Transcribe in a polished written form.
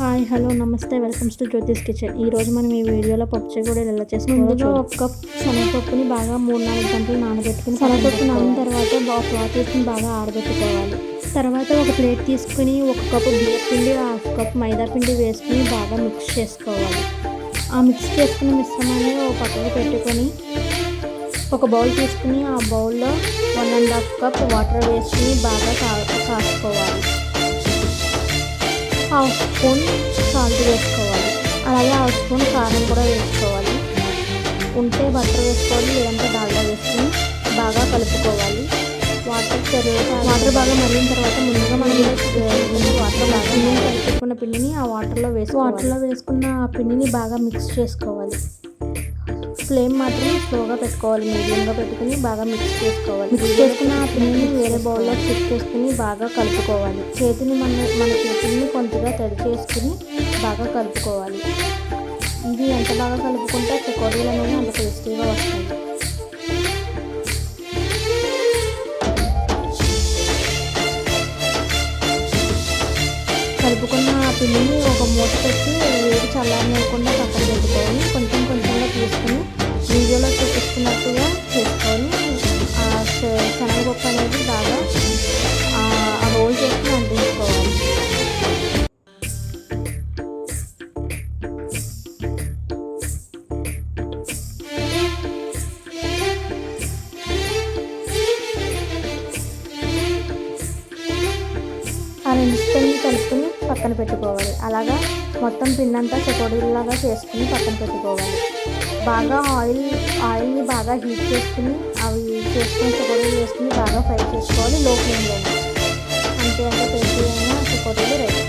Hi hello నమస్తే welcomes to Jyothish kitchen. ఈరోజు మనం ఈ వీడియోలో పప్పు చెకోడీలు ఎలా చేసుకోవాలో ముందుగా ఒక కప్ శనగపప్పుని బాగా 3-4 గంటలు నానబెట్టుకుని శనగపప్పు నానిన తర్వాత క్లాత్ తీసుకుని బాగా ఆరబెట్టుకోవాలి. తర్వాత ఒక ప్లేట్ తీసుకుని 1 కప్పు బియ్యం పిండి, 1/2 కప్ మైదా పిండి వేసుకుని బాగా మిక్స్ చేసుకోవాలి. ఆ మిక్స్ చేసుకున్న మిశ్రమాన్ని ఒక పక్కకు పెట్టుకొని ఒక బౌల్ తీసుకుని ఆ బౌల్లో 1.5 కప్ వాటర్ వేసుకుని బాగా కాసుకోవాలి. 1/2 స్పూన్ సాల్ట్ వేసుకోవాలి. అలాగే 1/2 స్పూన్ కారం కూడా వేసుకోవాలి. ఉంటే బటర్ వేసుకోవాలి, లేదంటే డాల్డా వేసుకుని బాగా కలుపుకోవాలి. వాటర్ బాగా మరిగిన తర్వాత ముందుగా మనం వాటర్ బాగా కలుపుకున్న పిండిని ఆ వాటర్లో వేసుకున్న ఆ పిండిని బాగా మిక్స్ చేసుకోవాలి. ఫ్లేమ్ మాత్రం స్లోగా పెట్టుకోవాలి, మీడియంగా పెట్టుకుని బాగా మిక్స్ చేసుకోవాలి. మిక్స్ చేసుకున్న ఆ పిండిని వేరే బౌల్లో షిఫ్ట్ చేసుకుని బాగా కలుపుకోవాలి. మన చేతుల్ని కొంచెంగా తడి చేసుకుని బాగా కలుపుకోవాలి. ఇది ఎంత బాగా కలుపుకుంటే చెకోడీలు అనేవి అంత టేస్టీగా వస్తాయి. కలుపుకున్న ఆ పిండిని ఒక మూత పెట్టి వేడి చల్లారనివ్వకుండా పక్కన పెట్టుకొని కొంచెం కొంచెంగా తీసుకుని వీడియోలో చూపిస్తున్నట్టుగా చేసుకొని శనగపప్పు అనేది బాగా ఆ రోల్ చేసుకుని అంటించుకోవాలి. ఆ రెండింటిని కలుపుకొని పక్కన పెట్టుకోవాలి. అలాగా మొత్తం పిండంతా చెకోడీలాగా చేసుకుని పక్కన పెట్టుకోవాలి. బాగా ఆయిల్ని బాగా హీట్ చేసుకుని అవి చేసుకుని చెకోడీలు వేసుకుని బాగా ఫ్రై చేసుకోవాలి లో ఫ్లేమ్లో. అంతే టేస్టీ అయిన చెకోడీలు రెడీ.